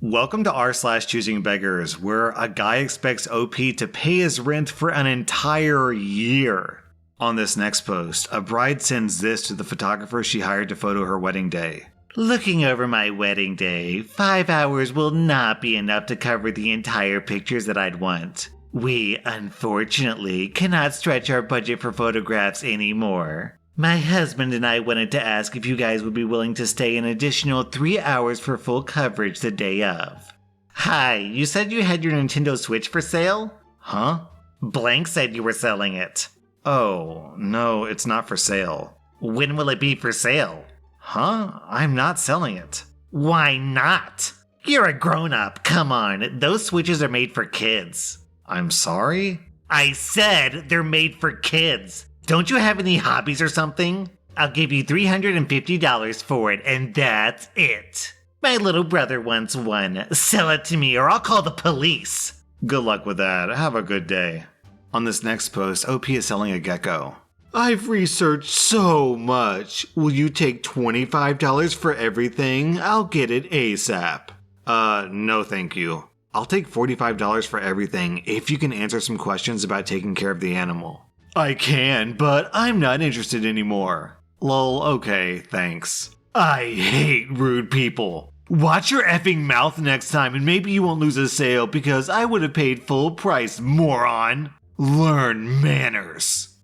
Welcome to rSlash Choosing Beggars, where a guy expects OP to pay his rent for an entire year. On this next post, a bride sends this to the photographer she hired to photo her wedding day. Looking over my wedding day, 5 hours will not be enough to cover the entire pictures that I'd want. We, unfortunately, cannot stretch our budget for photographs anymore. My husband and I wanted to ask if you guys would be willing to stay an additional 3 hours for full coverage the day of. Hi, you said you had your Nintendo Switch for sale? Huh? Blank said you were selling it. Oh, no, it's not for sale. When will it be for sale? Huh? I'm not selling it. Why not? You're a grown-up, come on, those Switches are made for kids. I'm sorry? I said they're made for kids. Don't you have any hobbies or something? I'll give you $350 for it, and that's it. My little brother wants one. Sell it to me or I'll call the police. Good luck with that. Have a good day. On this next post, OP is selling a gecko. I've researched so much. Will you take $25 for everything? I'll get it ASAP. No thank you. I'll take $45 for everything if you can answer some questions about taking care of the animal. I can, but I'm not interested anymore. Lol, okay, thanks. I hate rude people. Watch your effing mouth next time and maybe you won't lose a sale because I would have paid full price, moron. Learn manners.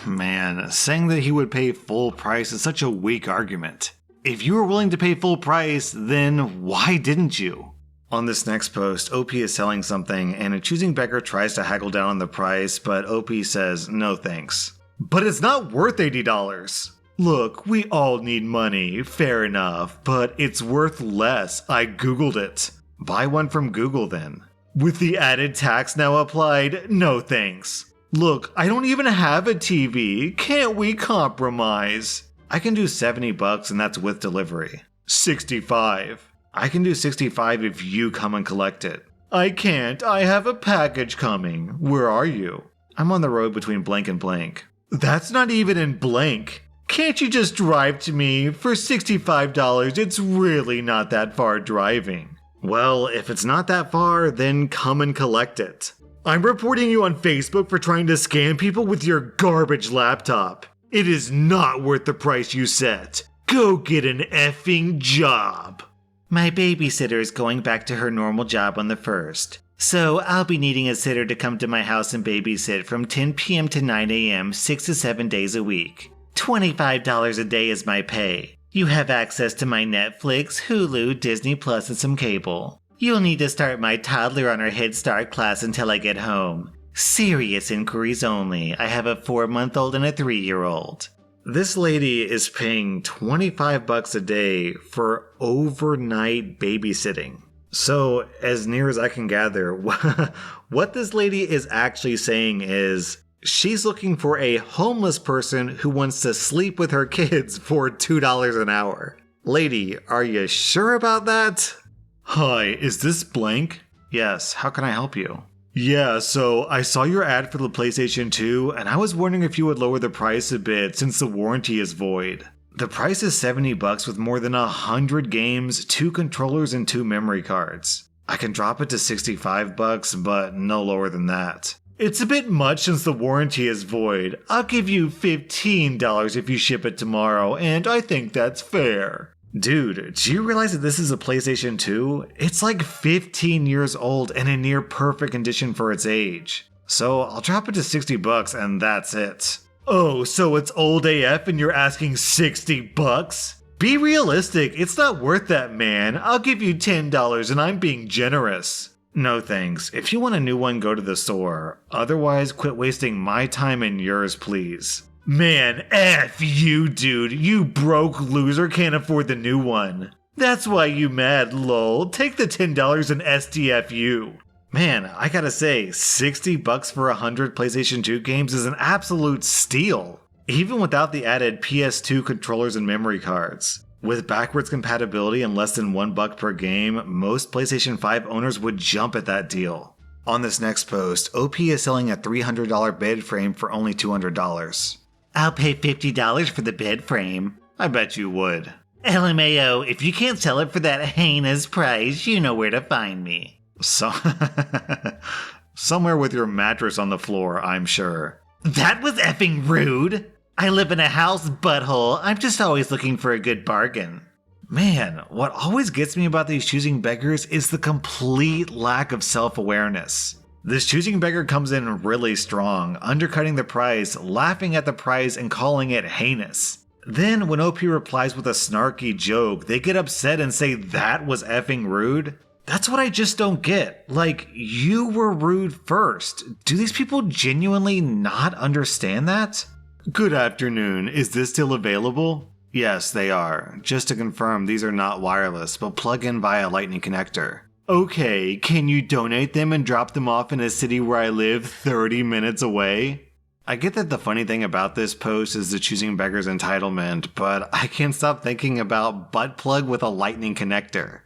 Man, saying that he would pay full price is such a weak argument. If you were willing to pay full price, then why didn't you? On this next post, OP is selling something, and a choosing beggar tries to haggle down on the price, but OP says no thanks. But it's not worth $80. Look, we all need money, fair enough, but it's worth less. I googled it. Buy one from Google then. With the added tax now applied, no thanks. Look, I don't even have a TV. Can't we compromise? I can do $70 and that's with delivery. 65. I can do 65 if you come and collect it. I can't. I have a package coming. Where are you? I'm on the road between blank and blank. That's not even in blank. Can't you just drive to me? For $65, it's really not that far driving. Well, if it's not that far, then come and collect it. I'm reporting you on Facebook for trying to scam people with your garbage laptop. It is not worth the price you set. Go get an effing job. My babysitter is going back to her normal job on the 1st, so I'll be needing a sitter to come to my house and babysit from 10 p.m. to 9 a.m. 6 to 7 days a week. $25 a day is my pay. You have access to my Netflix, Hulu, Disney Plus, and some cable. You'll need to start my toddler on her Head Start class until I get home. Serious inquiries only. I have a 4-month-old and a 3-year-old. This lady is paying $25 a day for overnight babysitting. So, as near as I can gather, what this lady is actually saying is she's looking for a homeless person who wants to sleep with her kids for $2 an hour. Lady, are you sure about that? Hi, is this blank? Yes, how can I help you? Yeah, so I saw your ad for the PlayStation 2, and I was wondering if you would lower the price a bit since the warranty is void. The price is $70 with more than 100 games, 2 controllers, and 2 memory cards. I can drop it to $65, but no lower than that. It's a bit much since the warranty is void. I'll give you $15 if you ship it tomorrow, and I think that's fair. Dude, do you realize that this is a PlayStation 2? It's like 15 years old and in near perfect condition for its age. So I'll drop it to $60 and that's it. Oh, so it's old AF and you're asking $60? Be realistic, it's not worth that, man. I'll give you $10 and I'm being generous. No thanks. If you want a new one, go to the store. Otherwise, quit wasting my time and yours, please. Man, F you, dude. You broke loser can't afford the new one. That's why you mad, lol. Take the $10 and STFU. Man, I gotta say, $60 for 100 PlayStation 2 games is an absolute steal. Even without the added PS2 controllers and memory cards. With backwards compatibility and less than $1 per game, most PlayStation 5 owners would jump at that deal. On this next post, OP is selling a $300 bed frame for only $200. I'll pay $50 for the bed frame. I bet you would. LMAO, if you can't sell it for that heinous price, you know where to find me. So, somewhere with your mattress on the floor, I'm sure. That was effing rude. I live in a house, butthole. I'm just always looking for a good bargain. Man, what always gets me about these choosing beggars is the complete lack of self-awareness. This choosing beggar comes in really strong, undercutting the price, laughing at the price, and calling it heinous. Then, when OP replies with a snarky joke, they get upset and say that was effing rude. That's what I just don't get. Like, you were rude first. Do these people genuinely not understand that? Good afternoon, is this still available? Yes, they are. Just to confirm, these are not wireless, but plug in via lightning connector. Okay, can you donate them and drop them off in a city where I live 30 minutes away? I get that the funny thing about this post is the choosing beggar's entitlement, but I can't stop thinking about butt plug with a lightning connector.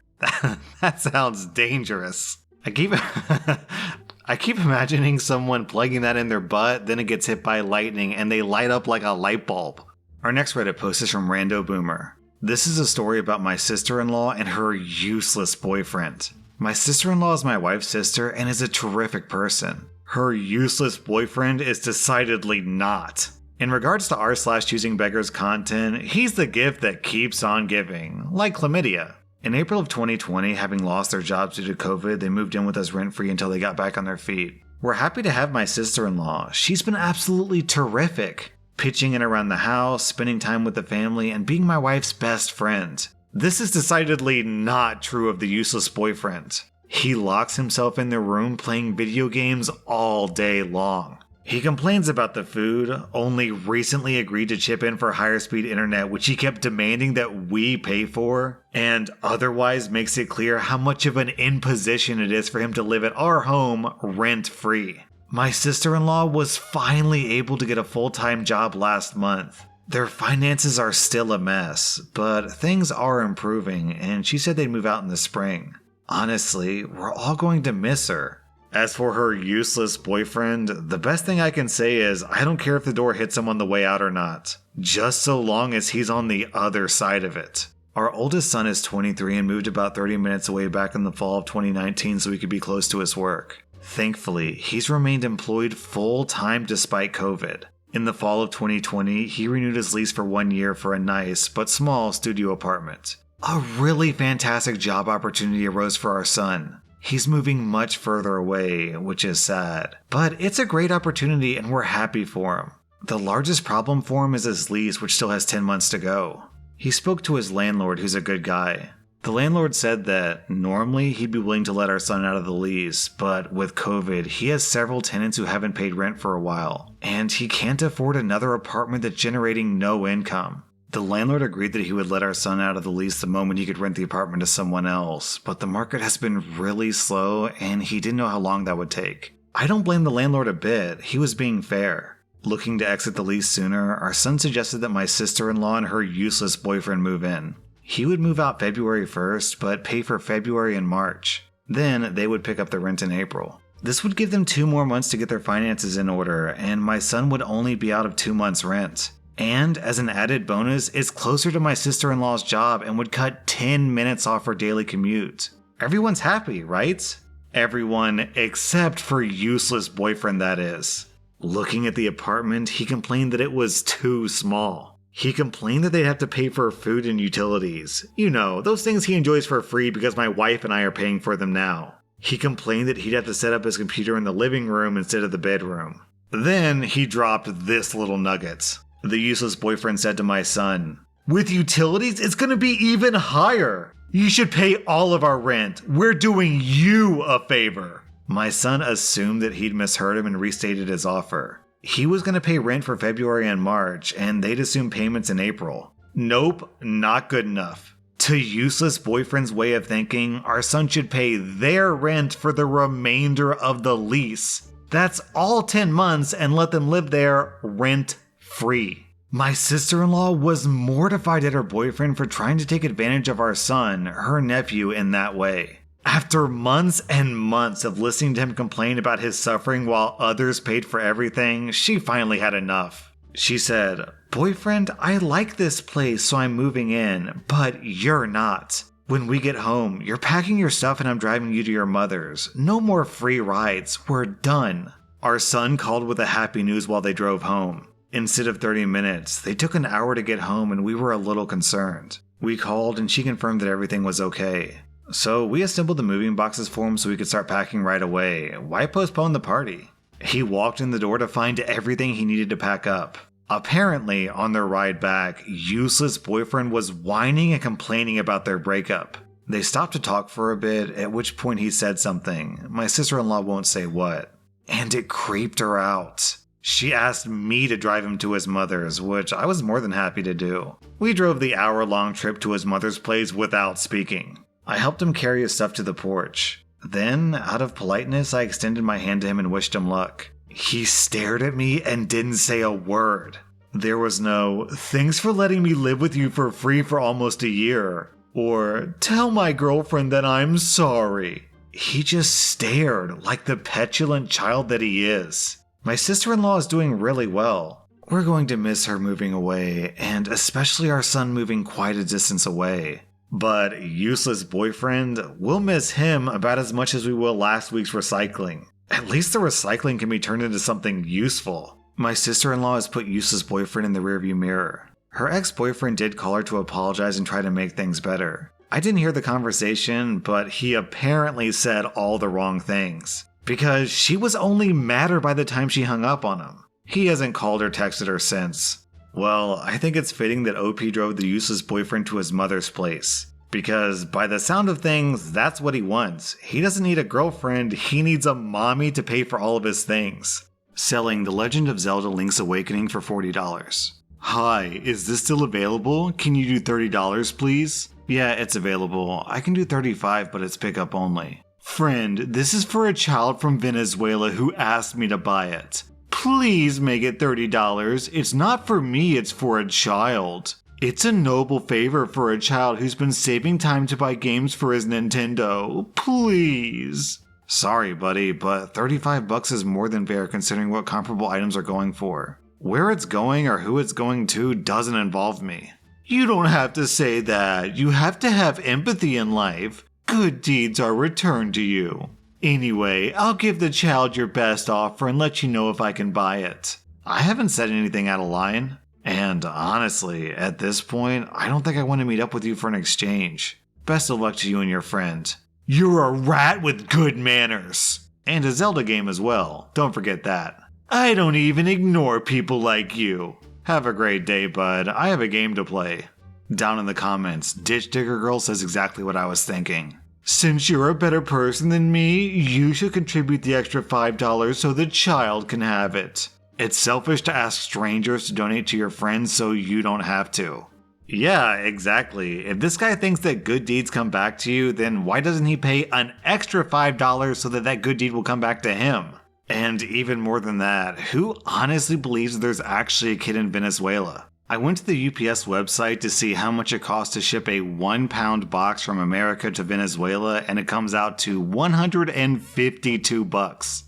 That sounds dangerous. I keep imagining someone plugging that in their butt, then it gets hit by lightning and they light up like a light bulb. Our next Reddit post is from Rando Boomer. This is a story about my sister-in-law and her useless boyfriend. My sister-in-law is my wife's sister and is a terrific person. Her useless boyfriend is decidedly not. In regards to rSlash choosing beggars content, he's the gift that keeps on giving, like chlamydia. In April of 2020, having lost their jobs due to COVID, they moved in with us rent-free until they got back on their feet. We're happy to have my sister-in-law. She's been absolutely terrific, pitching in around the house, spending time with the family, and being my wife's best friend. This is decidedly not true of the useless boyfriend. He locks himself in the room playing video games all day long. He complains about the food, only recently agreed to chip in for higher speed internet, which he kept demanding that we pay for, and otherwise makes it clear how much of an imposition it is for him to live at our home rent-free. My sister-in-law was finally able to get a full-time job last month. Their finances are still a mess, but things are improving, and she said they'd move out in the spring. Honestly, we're all going to miss her. As for her useless boyfriend, the best thing I can say is I don't care if the door hits him on the way out or not, just so long as he's on the other side of it. Our oldest son is 23 and moved about 30 minutes away back in the fall of 2019 so he could be close to his work. Thankfully, he's remained employed full-time despite COVID. In the fall of 2020, he renewed his lease for 1 year for a nice, but small studio apartment. A really fantastic job opportunity arose for our son. He's moving much further away, which is sad. But it's a great opportunity and we're happy for him. The largest problem for him is his lease, which still has 10 months to go. He spoke to his landlord, who's a good guy. The landlord said that normally he'd be willing to let our son out of the lease, but with COVID, he has several tenants who haven't paid rent for a while, and he can't afford another apartment that's generating no income. The landlord agreed that he would let our son out of the lease the moment he could rent the apartment to someone else, but the market has been really slow and he didn't know how long that would take. I don't blame the landlord a bit, he was being fair. Looking to exit the lease sooner, our son suggested that my sister-in-law and her useless boyfriend move in. He would move out February 1st, but pay for February and March. Then they would pick up the rent in April. This would give them 2 more months to get their finances in order, and my son would only be out of 2 months' rent. And as an added bonus, it's closer to my sister-in-law's job and would cut 10 minutes off her daily commute. Everyone's happy, right? Everyone except for useless boyfriend, that is. Looking at the apartment, he complained that it was too small. He complained that they'd have to pay for food and utilities. You know, those things he enjoys for free because my wife and I are paying for them now. He complained that he'd have to set up his computer in the living room instead of the bedroom. Then he dropped this little nugget. The useless boyfriend said to my son, "With utilities, it's gonna be even higher. You should pay all of our rent. We're doing you a favor." My son assumed that he'd misheard him and restated his offer. He was gonna pay rent for February and March, and they'd assume payments in April. Nope, not good enough. To useless boyfriend's way of thinking, our son should pay their rent for the remainder of the lease. That's all 10 months and let them live there rent-free. My sister-in-law was mortified at her boyfriend for trying to take advantage of our son, her nephew, in that way. After months and months of listening to him complain about his suffering while others paid for everything, she finally had enough. She said, "Boyfriend, I like this place, so I'm moving in, but you're not. When we get home, you're packing your stuff and I'm driving you to your mother's. No more free rides. We're done." Our son called with the happy news while they drove home. Instead of 30 minutes, they took an hour to get home and we were a little concerned. We called and she confirmed that everything was okay. So we assembled the moving boxes for him so we could start packing right away. Why postpone the party? He walked in the door to find everything he needed to pack up. Apparently, on their ride back, useless boyfriend was whining and complaining about their breakup. They stopped to talk for a bit, at which point he said something. My sister-in-law won't say what. And it creeped her out. She asked me to drive him to his mother's, which I was more than happy to do. We drove the hour-long trip to his mother's place without speaking. I helped him carry his stuff to the porch. Then, out of politeness, I extended my hand to him and wished him luck. He stared at me and didn't say a word. There was no, "Thanks for letting me live with you for free for almost a year," or "Tell my girlfriend that I'm sorry." He just stared like the petulant child that he is. My sister-in-law is doing really well. We're going to miss her moving away, and especially our son moving quite a distance away. But useless boyfriend, we'll miss him about as much as we will last week's recycling. At least the recycling can be turned into something useful. My sister-in-law has put useless boyfriend in the rearview mirror. Her ex-boyfriend did call her to apologize and try to make things better. I didn't hear the conversation, but he apparently said all the wrong things. Because she was only madder by the time she hung up on him. He hasn't called or texted her since. Well, I think it's fitting that OP drove the useless boyfriend to his mother's place. Because by the sound of things, that's what he wants. He doesn't need a girlfriend, he needs a mommy to pay for all of his things. Selling The Legend of Zelda Link's Awakening for $40. Hi, is this still available? Can you do $30 please? Yeah, it's available. I can do $35, but it's pickup only. Friend, this is for a child from Venezuela who asked me to buy it. Please make it $30. It's not for me, it's for a child. It's a noble favor for a child who's been saving time to buy games for his Nintendo. Please. Sorry, buddy, but $35 is more than fair considering what comparable items are going for. Where it's going or who it's going to doesn't involve me. You don't have to say that. You have to have empathy in life. Good deeds are returned to you. Anyway, I'll give the child your best offer and let you know if I can buy it. I haven't said anything out of line. And honestly, at this point, I don't think I want to meet up with you for an exchange. Best of luck to you and your friend. You're a rat with good manners. And a Zelda game as well, don't forget that. I don't even ignore people like you. Have a great day, bud. I have a game to play. Down in the comments, Ditch Digger Girl says exactly what I was thinking. Since you're a better person than me, you should contribute the extra $5 so the child can have it. It's selfish to ask strangers to donate to your friends so you don't have to. Yeah, exactly. If this guy thinks that good deeds come back to you, then why doesn't he pay an extra $5 so that that good deed will come back to him? And even more than that, who honestly believes there's actually a kid in Venezuela? I went to the UPS website to see how much it costs to ship a 1-pound box from America to Venezuela, and it comes out to $152.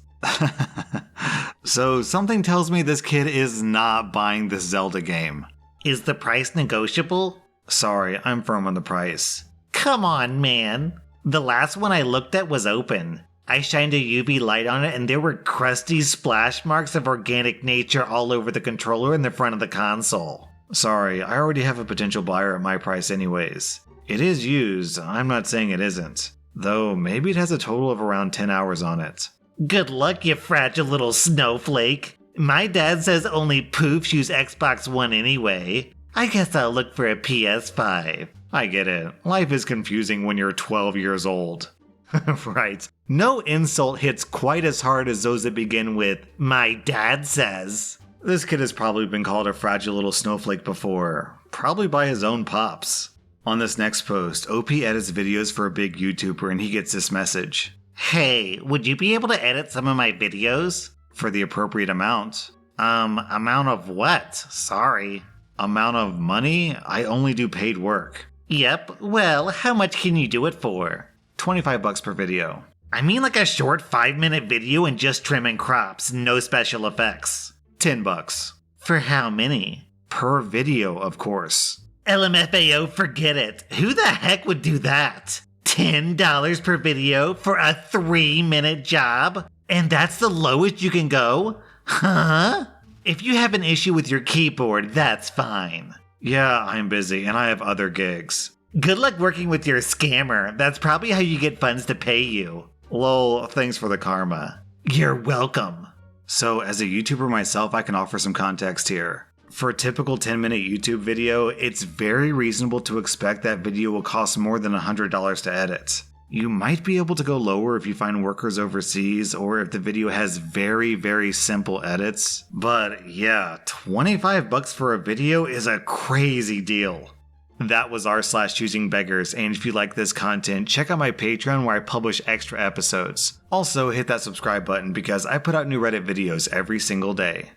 So something tells me this kid is not buying this Zelda game. Is the price negotiable? Sorry, I'm firm on the price. Come on, man. The last one I looked at was open. I shined a UV light on it and there were crusty splash marks of organic nature all over the controller and the front of the console. Sorry, I already have a potential buyer at my price anyways. It is used, I'm not saying it isn't. Though maybe it has a total of around 10 hours on it. Good luck, you fragile little snowflake. My dad says only poofs use Xbox One anyway. I guess I'll look for a PS5. I get it. Life is confusing when you're 12 years old. Right. No insult hits quite as hard as those that begin with, "My dad says." This kid has probably been called a fragile little snowflake before. Probably by his own pops. On this next post, OP edits videos for a big YouTuber and he gets this message. Hey, would you be able to edit some of my videos? For the appropriate amount. Amount of what? Sorry. Amount of money? I only do paid work. Yep, well, how much can you do it for? $25 per video. I mean like a short 5-minute video and just trim and crops, no special effects. $10. For how many? Per video, of course. LMFAO, forget it. Who the heck would do that? $10 per video for a 3-minute job? And that's the lowest you can go? Huh? If you have an issue with your keyboard, that's fine. Yeah, I'm busy and I have other gigs. Good luck working with your scammer. That's probably how you get funds to pay you. Lol, thanks for the karma. You're welcome. So, as a YouTuber myself, I can offer some context here. For a typical 10-minute YouTube video, it's very reasonable to expect that video will cost more than $100 to edit. You might be able to go lower if you find workers overseas or if the video has very, very simple edits. But yeah, $25 for a video is a crazy deal. That was rSlash/Choosingbeggars, and if you like this content, check out my Patreon where I publish extra episodes. Also, hit that subscribe button because I put out new Reddit videos every single day.